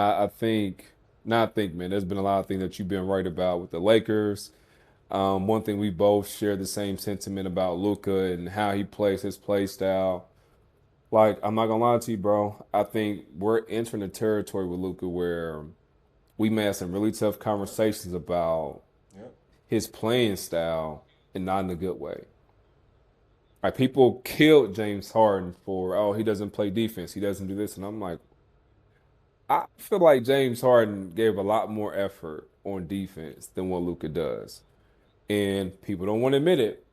I think, not think, man, there's been a lot of things that you've been right about with the Lakers. One thing we both share the same sentiment about Luka and how he plays his play style. Like, I'm not gonna lie to you, bro. I think we're entering a territory with Luka where we may have some really tough conversations about Yep. his playing style and not in a good way. Like people killed James Harden for, oh, he doesn't play defense, he doesn't do this. And I'm like, I feel like James Harden gave a lot more effort on defense than what Luka does. And people don't want to admit it,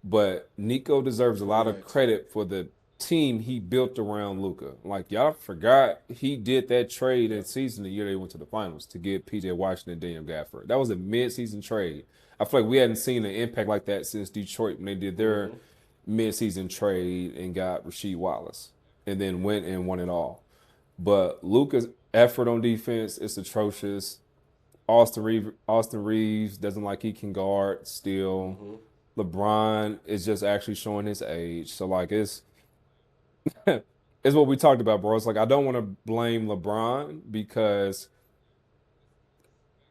but Nico deserves a lot of Correct. credit for the team he built around Luka. Like y'all forgot he did that trade in Yep. season the year they went to the finals to get PJ Washington and Daniel Gafford. That was a mid-season trade. I feel like we hadn't seen an impact like that since Detroit when they did their Mm-hmm. mid-season trade and got Rasheed Wallace and then went and won it all. But Luka's effort on defense is atrocious. Austin Reeves doesn't like he can guard still. Mm-hmm. LeBron is just actually showing his age. So like it's what we talked about, bro. It's like I don't want to blame LeBron because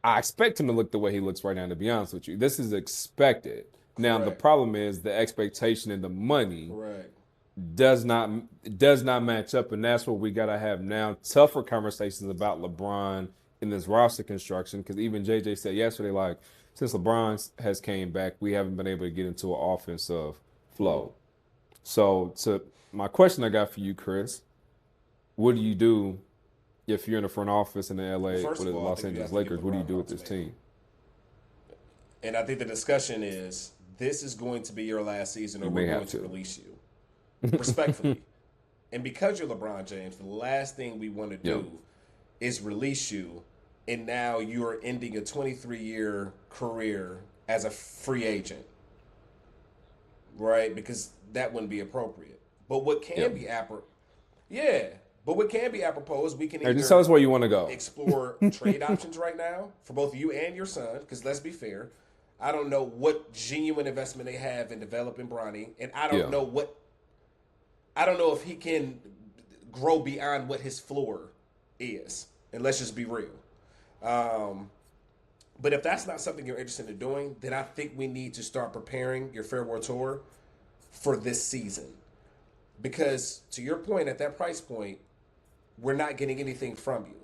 I expect him to look the way he looks right now, to be honest with you. This is expected. Now the Correct. problem is the expectation and the money Correct. does not does not match up, and that's what we gotta have now. Tougher conversations about LeBron in this roster construction, because even JJ said yesterday, like since LeBron has came back, we haven't been able to get into an offensive Mm-hmm. flow. So to my question I got for you, Chris, what do you do if you're in the front office in the Well, LA first with of the all, I Los think you Angeles have to give Lakers? What do you LeBron an do with this ultimatum. team? And I think the discussion is this is going to be your last season or You we're may going have to to. release you. Respectfully. And because you're LeBron James, the last thing we want to Yep. do is release you, and now you are ending a 23-year career as a free agent, right? Because that wouldn't be appropriate. But what can Yep. be yeah. But what can be apropos is we can Hey, just tell either us where you want to go. explore trade options right now for both you and your son. Because let's be fair, I don't know what genuine investment they have in developing Bronny, and Yeah. I don't know if he can grow beyond what his floor is. And let's just be real. Um, but if that's not something you're interested in doing, then I think we need to start preparing your farewell tour for this season. Because to your point, at that price point, we're not getting anything from you.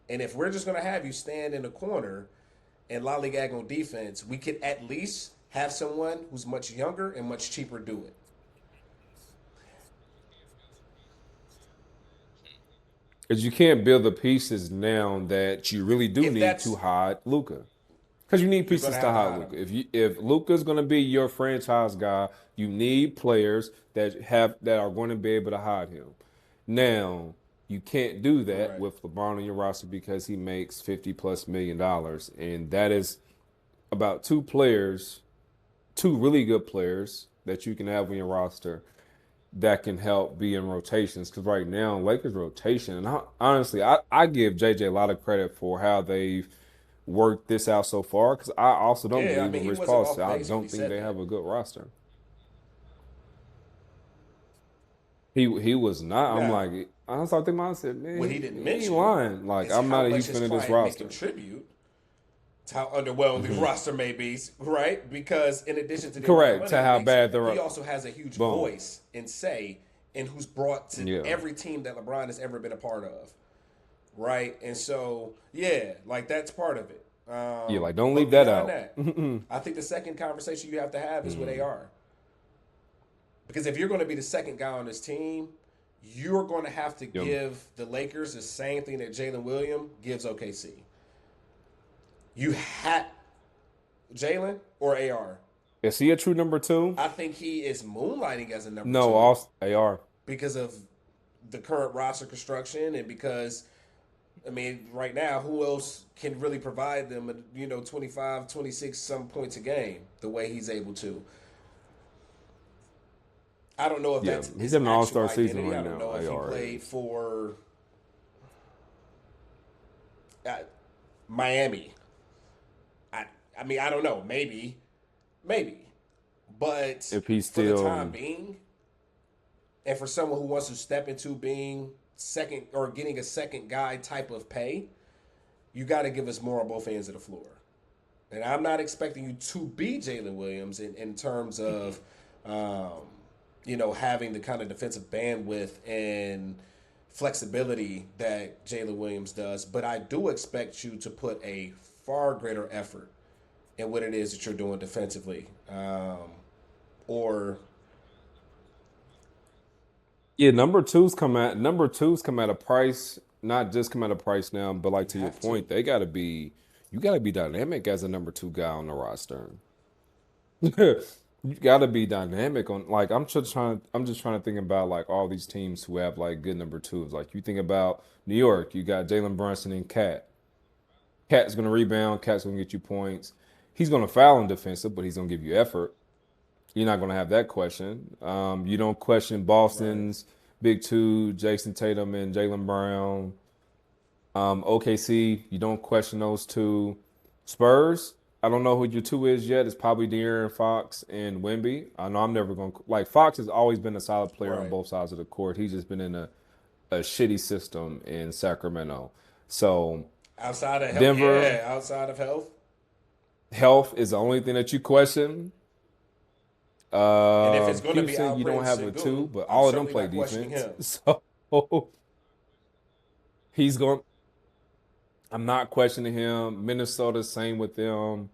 And if we're just going to have you stand in the corner and lollygag on defense, we could at least have someone who's much younger and much cheaper do it. Because you can't build the pieces now that you really do If need to that's hide Luca. Because you need you're going pieces to to have to hide hide him. Luca. If Luca's going to be your franchise guy, you need players that are going to be able to hide him. Now you can't do that Correct. with LeBron on your roster because he makes 50 plus $1 million, and that is about two players, two really good players that you can have on your roster that can help be in rotations. Because right now, Lakers rotation, and honestly, I give JJ a lot of credit for how they've worked this out so far. Because I also don't Yeah, I believe mean, what he Rich wasn't Paul said. off I base when he don't think said they have that. a good roster. He was not. I'm Now, like, I started thinking, I said, man, what he didn't he ain't mention lying. Like, is I'm how not a much huge his fan of this client may roster. contribute to how underwhelming the Hmm. roster may be, right? Because in addition to the amount of Correct money to he how makes, bad they're. he also has a huge Boom. voice and say and who's brought to Yeah. every team that LeBron has ever been a part of, right? And so, yeah, like that's part of it. Yeah. Like, don't But leave that beyond out. that, I think the second conversation you have to have is with Mhm. AR. Because if you're going to be the second guy on this team, you're going to have to Yep. give the Lakers the same thing that Jalen Williams gives OKC. You had Jalen or AR. Is he a true number two? I think he is moonlighting as a number No, two all AR. because of the current roster construction and because I mean, right now, who else can really provide them, 25, 26 some points a game the way he's able to? I don't know if Yeah, that's he's his having an actual all-star season identity. right I don't now. know if he AR played is. for uh, Miami. I, I mean, I don't know. Maybe. But If he's for the time still, being, and for someone who wants to step into being second or getting a second guy type of pay, you got to give us more on both ends of the floor. And I'm not expecting you to be Jalen Williams in terms of, um, having the kind of defensive bandwidth and flexibility that Jalen Williams does. But I do expect you to put a far greater effort in what it is that you're doing defensively. Or Yeah, number twos come at a price, not just come at a price now, but like you to your have to. point, you gotta be dynamic as a number two guy on the roster. You gotta be dynamic on like I'm just trying to think about like all these teams who have like good number twos. Like you think about New York, you got Jalen Brunson and Cat. Cat's gonna rebound, Cat's gonna get you points. He's gonna foul in defensive, but he's gonna give you effort. You're not gonna have that question. You don't question Right. Boston's big two, Jason Tatum and Jalen Brown. OKC, you don't question those two. Spurs, I don't know who your two is yet. It's probably De'Aaron Fox and Wemby. I know I'm never going to like Fox has always been a solid player on Right. both sides of the court. He's just been in a shitty system in Sacramento. So Outside of health, Denver, yeah, outside of health. health is the only thing that you question. And if it's going to be Houston, you don't Alperen have a two, Sengun, but I'm all of them certainly play not questioning defense. him. So he's going. I'm not questioning him. Minnesota, same with them.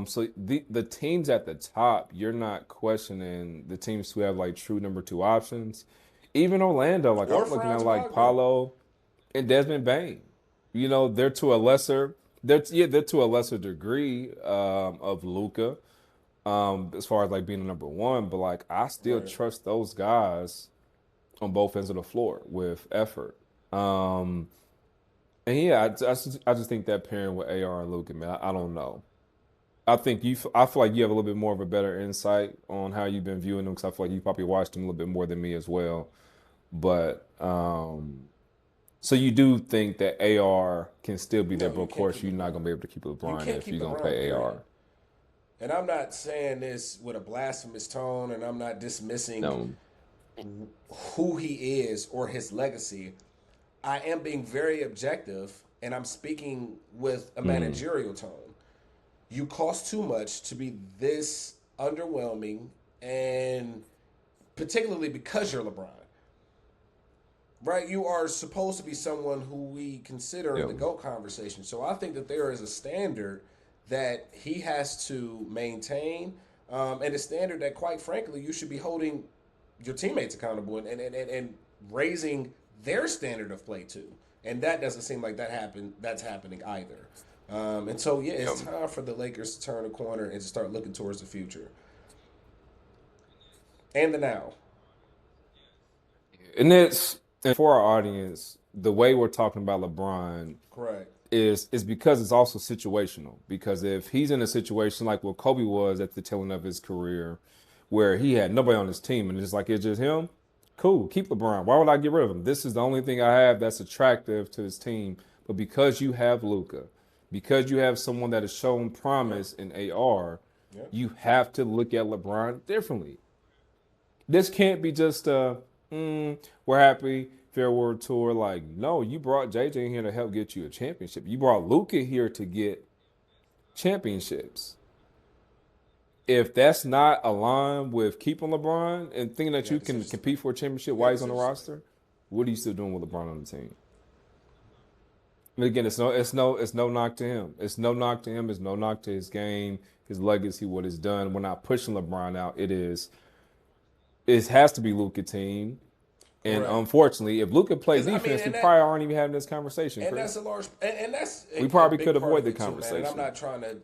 So the teams at the top, you're not questioning the teams who have like true number two options. Even Orlando, like Or I'm looking at Franz like Wagner. Paolo and Desmond Bain. They're to a lesser, they're to a lesser degree of Luca, as far as like being a number one. But like I still Right. trust those guys on both ends of the floor with effort. Um, and yeah, I just think that pairing with AR and Luca, man, I don't know. I feel like you have a little bit more of a better insight on how you've been viewing them because I feel like you probably watched them a little bit more than me as well. But so you do think that AR can still be there, No, but you of can't course keep you're not LeBron. gonna be able to keep You LeBron can't if keep you're gonna LeBron, play period. AR. And I'm not saying this with a blasphemous tone, and I'm not dismissing No. who he is or his legacy. I am being very objective, and I'm speaking with a Mm, managerial tone. You cost too much to be this underwhelming, and particularly because you're LeBron, right? You are supposed to be someone who we consider in yeah. the GOAT conversation. So I think that there is a standard that he has to maintain, and a standard that, quite frankly, you should be holding your teammates accountable and raising their standard of play too. And that doesn't seem like that's happening either. And so, yeah, Yeah. it's time for the Lakers to turn the corner and to start looking towards the future and the now. And for our audience, the way we're talking about LeBron Correct. is because it's also situational. Because if he's in a situation like what Kobe was at the tail end of his career, where he had nobody on his team and it's just him, cool, keep LeBron. Why would I get rid of him? This is the only thing I have that's attractive to his team. But because you have Luca, because you have someone that has shown Yep. promise in AR, Yep. you have to look at LeBron differently. This can't be just we're happy farewell tour. Like, no, you brought JJ in here to help get you a championship. You brought Luca here to get championships. If that's not aligned with keeping LeBron and thinking You that got you can decisions to compete make. for a championship You got while he's on the decisions to make. roster, what are you still doing with LeBron on the team? And again, it's no knock to him. It's no knock to him. It's no knock to his game, his legacy, what he's done. We're not pushing LeBron out. It has to be Luca team. And Correct. unfortunately, if Luca played Because I mean, defense, we probably aren't even having this conversation, and that's Chris. a large, and that's We a probably could big part avoid of the it too, man. And I'm conversation. not trying to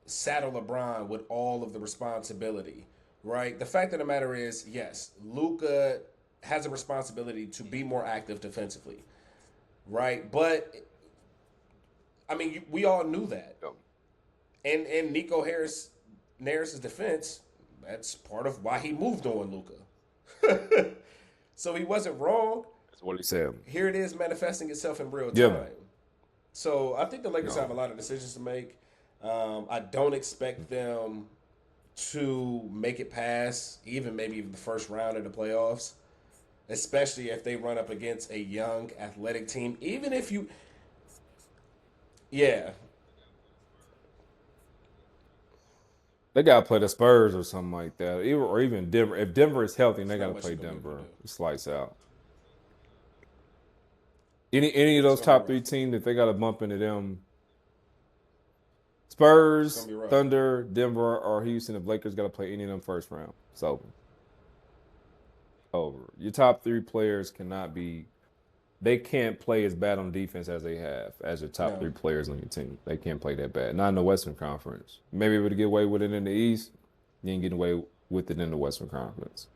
saddle LeBron with all of the responsibility, right? The fact of the matter is, yes, Luca has a responsibility to be more active defensively, right? But I mean, we all knew that, and in Nico Harris's defense, that's part of why he moved on Luca. So he wasn't wrong. That's what he said. Here it is manifesting itself in real Yeah. time. So I think the Lakers have No. a lot of decisions to make. I don't expect them to make it past even maybe even the first round of the playoffs. especially if they run up against a young, athletic team. Even if you, yeah, They gotta play the Spurs or something like that, or even Denver. If Denver is healthy, and they there's not gotta much play you're gonna be able to Denver. do. It's lights out. Any of It's those gonna be top rough. three teams, if they gotta bump into them, It's gonna Spurs, be rough. Thunder, Denver, or Houston, if Lakers gotta play any of them first round, it's over. Over. Your top three players cannot be. They can't play as bad on defense as they have as your top No, three players on your team. They can't play that bad. Not in the Western Conference. Maybe able to get away with it in the East. You ain't getting away with it in the Western Conference.